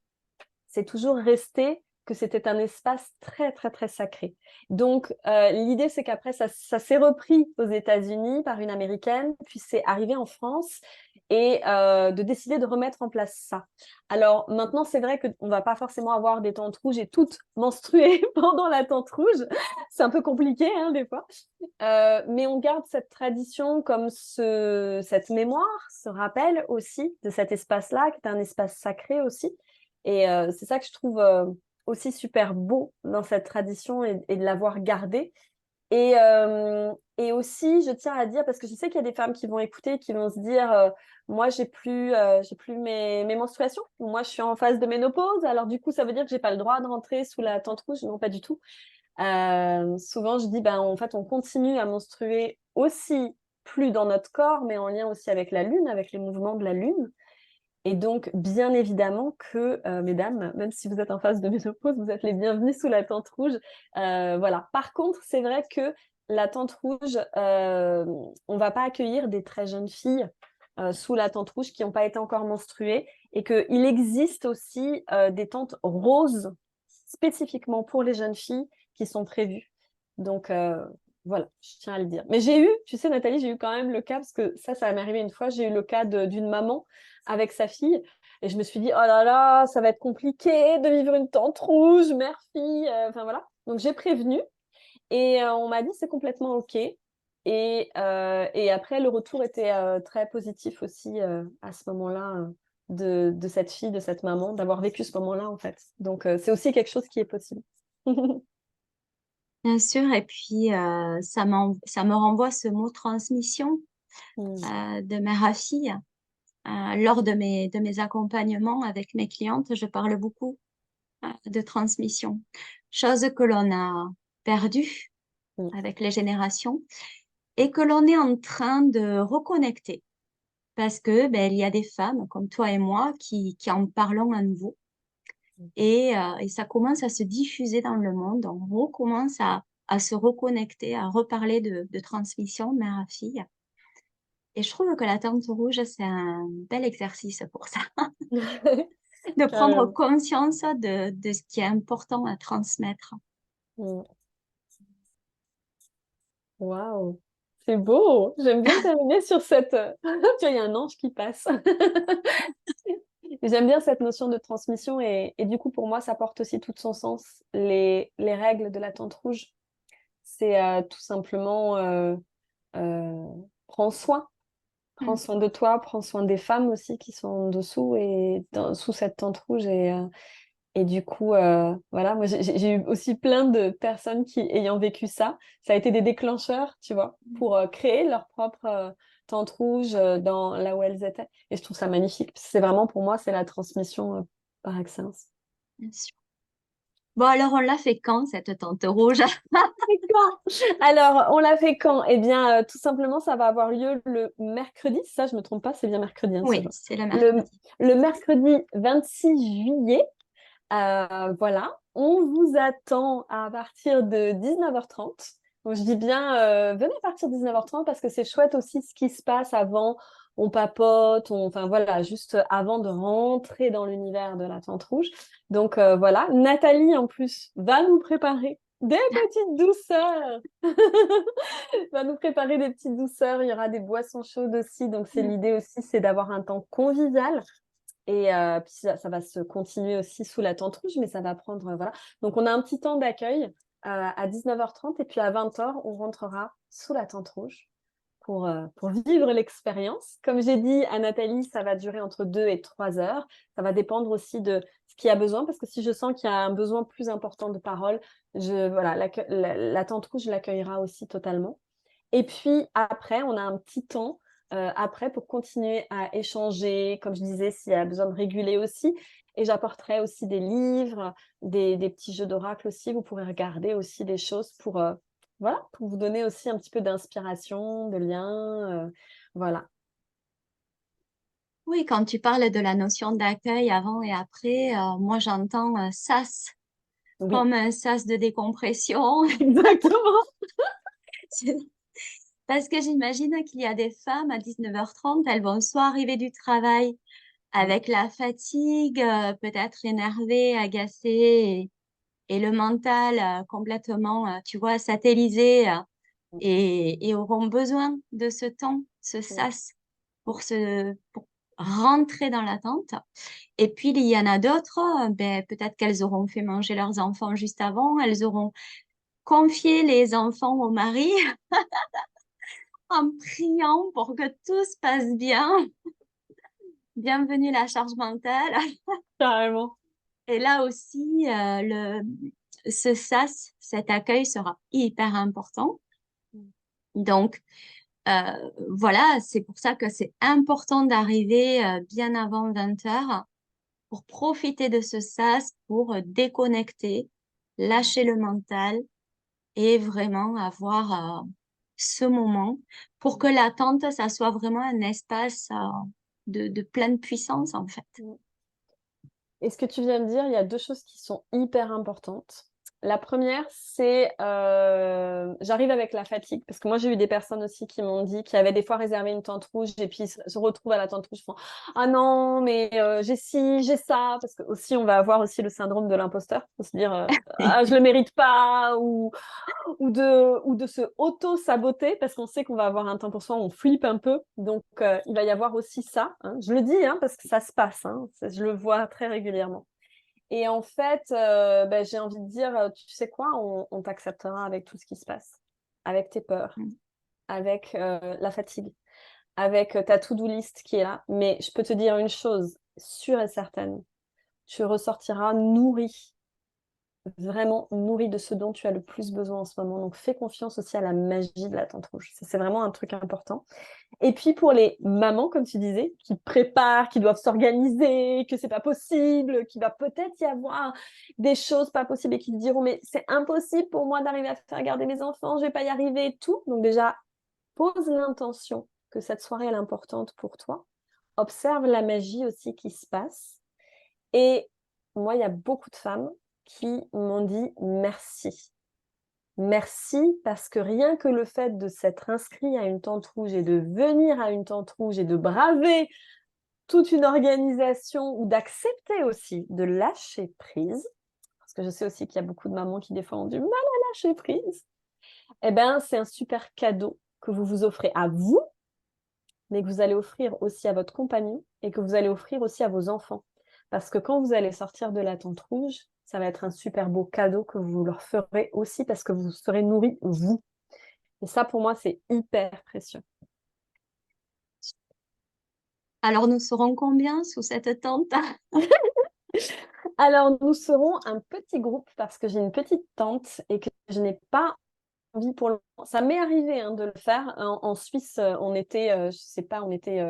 c'est toujours resté que c'était un espace très, très, très sacré. Donc l'idée, c'est qu'après ça s'est repris aux États-Unis par une Américaine, puis c'est arrivé en France et de décider de remettre en place ça. Alors maintenant, c'est vrai qu'on va pas forcément avoir des tentes rouges et toutes menstruer pendant la tente rouge. C'est un peu compliqué, hein, des fois. Mais on garde cette tradition comme cette mémoire, ce rappel aussi de cet espace-là, qui est un espace sacré aussi et c'est ça que je trouve, aussi super beau dans cette tradition et de l'avoir gardée et aussi je tiens à dire parce que je sais qu'il y a des femmes qui vont écouter, qui vont se dire, «Moi j'ai plus mes menstruations, ou moi je suis en phase de ménopause, alors du coup ça veut dire que j'ai pas le droit de rentrer sous la tente rouge?» Non, pas du tout. Souvent je dis: «Ben, en fait, on continue à menstruer aussi, plus dans notre corps, mais en lien aussi avec la lune, avec les mouvements de la lune et donc bien évidemment que, mesdames, même si vous êtes en phase de ménopause, vous êtes les bienvenues sous la tente rouge». Voilà. Par contre, c'est vrai que la tente rouge, on va pas accueillir des très jeunes filles, sous la tente rouge qui ont pas été encore menstruées et qu'il existe aussi, des tentes roses spécifiquement pour les jeunes filles qui sont prévues. Donc voilà, je tiens à le dire. Mais j'ai eu, tu sais Nathalie, j'ai eu quand même le cas parce que ça m'est arrivé une fois, j'ai eu le cas d'une maman avec sa fille et je me suis dit: «Oh là là, ça va être compliqué de vivre une tente rouge, mère-fille», enfin voilà Donc, j'ai prévenu et on m'a dit: «C'est complètement OK» et après le retour était, très positif aussi, à ce moment-là, de cette fille, de cette maman, d'avoir vécu ce moment-là, en fait. Donc, c'est aussi quelque chose qui est possible. Bien sûr, et puis ça me renvoie ce mot transmission Mmh. de mère à fille. Lors de mes accompagnements avec mes clientes, je parle beaucoup de transmission, chose que l'on a perdue Mmh. avec les générations et que l'on est en train de reconnecter. Parce que ben, il y a des femmes comme toi et moi qui en parlons à nouveau et ça commence à se diffuser dans le monde. On recommence à se reconnecter, à reparler de transmission de mère à fille. Et je trouve que la tente rouge, c'est un bel exercice pour ça, de prendre Carrément. conscience de ce qui est important à transmettre. Mmh. Waouh! C'est beau! J'aime bien terminer sur cette, tu vois, il y a un ange qui passe. J'aime bien cette notion de transmission et du coup, pour moi, ça porte aussi tout son sens. Les règles de la tente rouge, c'est, tout simplement, heu, prends soin. Prends Mm. soin de toi, prends soin des femmes aussi qui sont en dessous et sous cette tente rouge et du coup, voilà, moi j'ai eu aussi plein de personnes qui, ayant vécu ça a été des déclencheurs, tu vois? Pour, créer leur propre, tente rouge, dans là où elles étaient et je trouve ça magnifique. C'est vraiment pour moi, c'est la transmission, par excellence. Bien sûr. Bon, alors on l'a fait quand, cette tente rouge? Et quand? Alors, on l'a fait quand? Eh bien, tout simplement, ça va avoir lieu le mercredi, ça je me trompe pas, c'est bien mercredi, hein, ce Oui, jour. c'est le Le mercredi. le mercredi 26 juillet. Voilà, on vous attend à partir de 19h30. Donc je dis bien, venez à partir de 19h30 parce que c'est chouette aussi ce qui se passe avant. On papote, enfin voilà, juste avant de rentrer dans l'univers de la Tente Rouge. Donc voilà, Nathalie en plus va nous préparer des petites douceurs. Va nous préparer des petites douceurs. Il y aura des boissons chaudes aussi. Donc c'est Mm. l'idée aussi, c'est d'avoir un temps convivial. Et puis ça va se continuer aussi sous la tente rouge, mais ça va prendre, voilà. Donc on a un petit temps d'accueil, à 19h30 et puis à 20h, on rentrera sous la tente rouge pour vivre l'expérience. Comme j'ai dit à Nathalie, ça va durer entre 2 et 3 heures. Ça va dépendre aussi de ce qu'il y a besoin, parce que si je sens qu'il y a un besoin plus important de parole, voilà, la tente rouge l'accueillera aussi totalement. Et puis après, on a un petit temps, après pour continuer à échanger, comme je disais, s'il y a besoin de réguler aussi et j'apporterai aussi des livres, des petits jeux d'oracle aussi. Vous pourrez regarder aussi des choses pour, voilà, pour vous donner aussi un petit peu d'inspiration, de lien, voilà. Oui, quand tu parles de la notion d'accueil avant et après, moi j'entends sas Oui, comme un sas de décompression. exactement. Parce que j'imagine qu'il y a des femmes à 19h30, elles vont soit arriver du travail Mmh, avec la fatigue, peut-être énervées, agacées, et le mental complètement, tu vois, satellisé, mmh, et auront besoin de ce temps, ce mmh, sas, pour rentrer dans l'attente. Et puis, il y en a d'autres, ben, peut-être qu'elles auront fait manger leurs enfants juste avant, elles auront confié les enfants au mari en priant pour que tout se passe bien. Bienvenue la charge mentale. carrément. Et là aussi, ce sas, cet accueil sera hyper important. Mmh, Donc, voilà, c'est pour ça que c'est important d'arriver bien avant 20 heures pour profiter de ce sas, pour déconnecter, mmh, lâcher le mental et vraiment avoir ce moment pour mmh, que l'attente, ça soit vraiment un espace de pleine puissance, en fait. mmh. Et ce que tu viens de dire, il y a 2 choses qui sont hyper importantes. La première, c'est, j'arrive avec la fatigue parce que moi, j'ai eu des personnes aussi qui m'ont dit qui avaient des fois réservé une tente rouge et puis se retrouvent à la tente rouge, font: «Ah non, mais j'ai ci, j'ai ça». Parce que aussi on va avoir aussi le syndrome de l'imposteur. Faut se dire, «Ah, je le mérite pas» ou de se auto-saboter parce qu'on sait qu'on va avoir un temps pour soi, on flippe un peu. Donc, il va y avoir aussi ça, hein. Je le dis, hein, parce que ça se passe, hein, je le vois très régulièrement. Et en fait, j'ai envie de dire, tu sais quoi, on t'acceptera avec tout ce qui se passe, avec tes peurs, Mm. avec la fatigue, avec ta to-do list qui est là. Mais je peux te dire une chose sûre et certaine, tu ressortiras nourri, vraiment nourri de ce dont tu as le plus besoin en ce moment. Donc fais confiance aussi à la magie de la tente rouge. Ça, c'est vraiment un truc important. Et puis pour les mamans, comme tu disais, qui préparent, qui doivent s'organiser, que c'est pas possible, qu'il va peut-être y avoir des choses pas possibles et qui te diront mais c'est impossible pour moi d'arriver à faire garder mes enfants, je vais pas y arriver et tout. Donc déjà, pose l'intention que cette soirée est importante pour toi. Observe la magie aussi qui se passe. Et moi, il y a beaucoup de femmes qui m'ont dit merci. Merci parce que rien que le fait de s'être inscrit à une tente rouge et de venir à une tente rouge et de braver toute une organisation ou d'accepter aussi de lâcher prise, parce que je sais aussi qu'il y a beaucoup de mamans qui des fois ont du mal à lâcher prise, eh ben, c'est un super cadeau que vous vous offrez à vous, mais que vous allez offrir aussi à votre compagnon et que vous allez offrir aussi à vos enfants. Parce que quand vous allez sortir de la tente rouge, ça va être un super beau cadeau que vous leur ferez aussi parce que vous serez nourris, vous. Et ça, pour moi, c'est hyper précieux. Alors, nous serons combien sous cette tente? Alors, nous serons un petit groupe parce que j'ai une petite tente et que je n'ai pas envie pour le moment. Ça m'est arrivé de le faire. En Suisse, on était, je sais pas, on était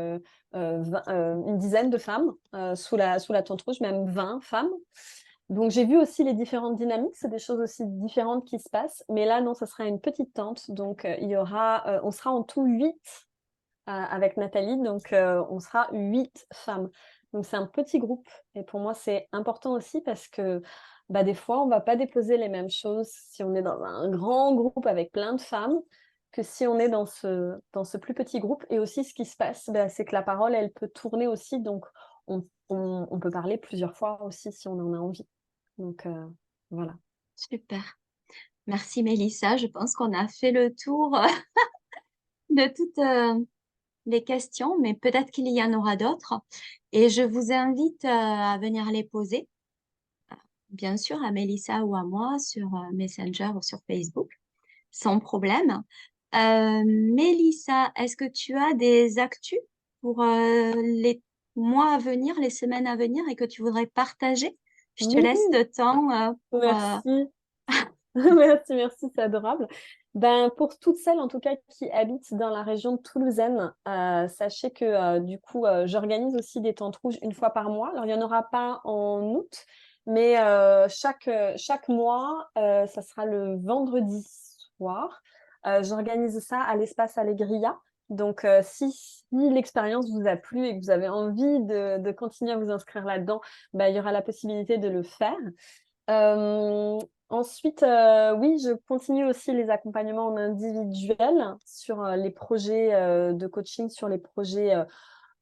une dizaine de femmes sous la tente rouge, même 20 femmes. Donc, j'ai vu aussi les différentes dynamiques. C'est des choses aussi différentes qui se passent. Mais là, non, ça sera une petite tente. Donc, on sera en tout 8 avec Nathalie. Donc, on sera 8 femmes. Donc, c'est un petit groupe. Et pour moi, c'est important aussi parce que des fois, on ne va pas déposer les mêmes choses si on est dans un grand groupe avec plein de femmes que si on est dans ce plus petit groupe. Et aussi, ce qui se passe, c'est que la parole, elle peut tourner aussi. Donc, on peut parler plusieurs fois aussi si on en a envie. Donc, voilà. Super. Merci Mélissa. Je pense qu'on a fait le tour de toutes les questions, mais peut-être qu'il y en aura d'autres. Et je vous invite à venir les poser, bien sûr, à Mélissa ou à moi sur Messenger ou sur Facebook, sans problème. Mélissa, est-ce que tu as des actus pour les mois à venir, les semaines à venir et que tu voudrais partager? Je te Oui, laisse le temps pour... merci. Merci, merci, c'est adorable. Pour toutes celles, en tout cas, qui habitent dans la région toulousaine, sachez que du coup, j'organise aussi des tentes rouges une fois par mois. Alors, il n'y en aura pas en août, mais chaque mois, ça sera le vendredi soir. J'organise ça à l'espace Allegria. Donc, si l'expérience vous a plu et que vous avez envie de continuer à vous inscrire là-dedans, il y aura la possibilité de le faire. Euh, Ensuite, oui, je continue aussi les accompagnements en individuel sur les projets de coaching, sur les projets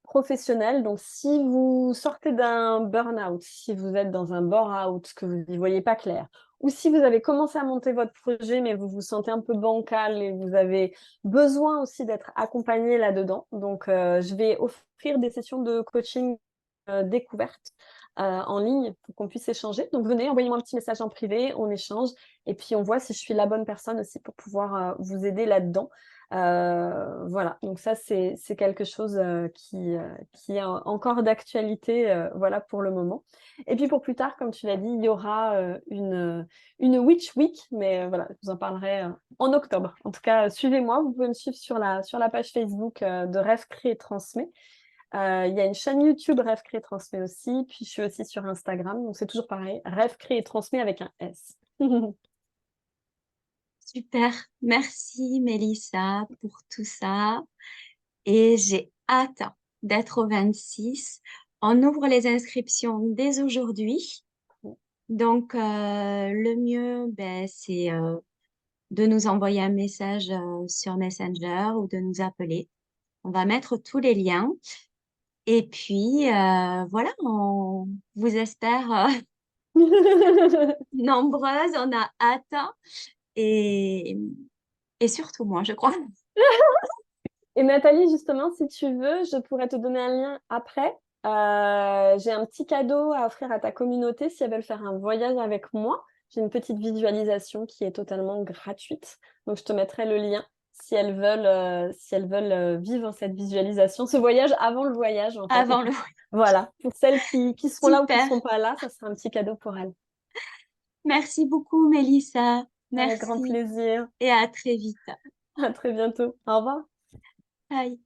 professionnels. Donc, si vous sortez d'un burn-out, si vous êtes dans un bore-out, que vous n'y voyez pas clair, ou si vous avez commencé à monter votre projet, mais vous vous sentez un peu bancal et vous avez besoin aussi d'être accompagné là-dedans. Donc, je vais offrir des sessions de coaching découverte en ligne pour qu'on puisse échanger. Donc, venez, envoyez-moi un petit message en privé, on échange et puis on voit si je suis la bonne personne aussi pour pouvoir vous aider là-dedans. Voilà, donc ça, c'est quelque chose qui est encore d'actualité voilà, pour le moment. Et puis pour plus tard, comme tu l'as dit, il y aura une Witch Week, mais voilà, je vous en parlerai en octobre. En tout cas, suivez-moi, vous pouvez me suivre sur la page Facebook de Rêve, Crée et Transmet. Il y a une chaîne YouTube Rêve, Crée et Transmet aussi, puis je suis aussi sur Instagram, donc c'est toujours pareil, Rêve, Crée et Transmet avec un S. Super. Merci Mélissa pour tout ça. Et j'ai hâte d'être au 26. On ouvre les inscriptions dès aujourd'hui. Donc, le mieux, c'est de nous envoyer un message sur Messenger ou de nous appeler. On va mettre tous les liens. Et puis, voilà, on vous espère nombreuses. On a hâte. Et, et surtout moi, je crois. Et Nathalie, justement, si tu veux, je pourrais te donner un lien après J'ai un petit cadeau à offrir à ta communauté si elles veulent faire un voyage avec moi. J'ai une petite visualisation qui est totalement gratuite. Donc, je te mettrai le lien si elles veulent vivre cette visualisation, ce voyage avant le voyage, en fait. Avant le... Voilà. Pour celles qui seront là ou qui ne Super. seront pas là, ça sera un petit cadeau pour elles. Merci beaucoup, Mélissa. Avec grand Merci plaisir. et à très vite. À très bientôt. Au revoir. Bye.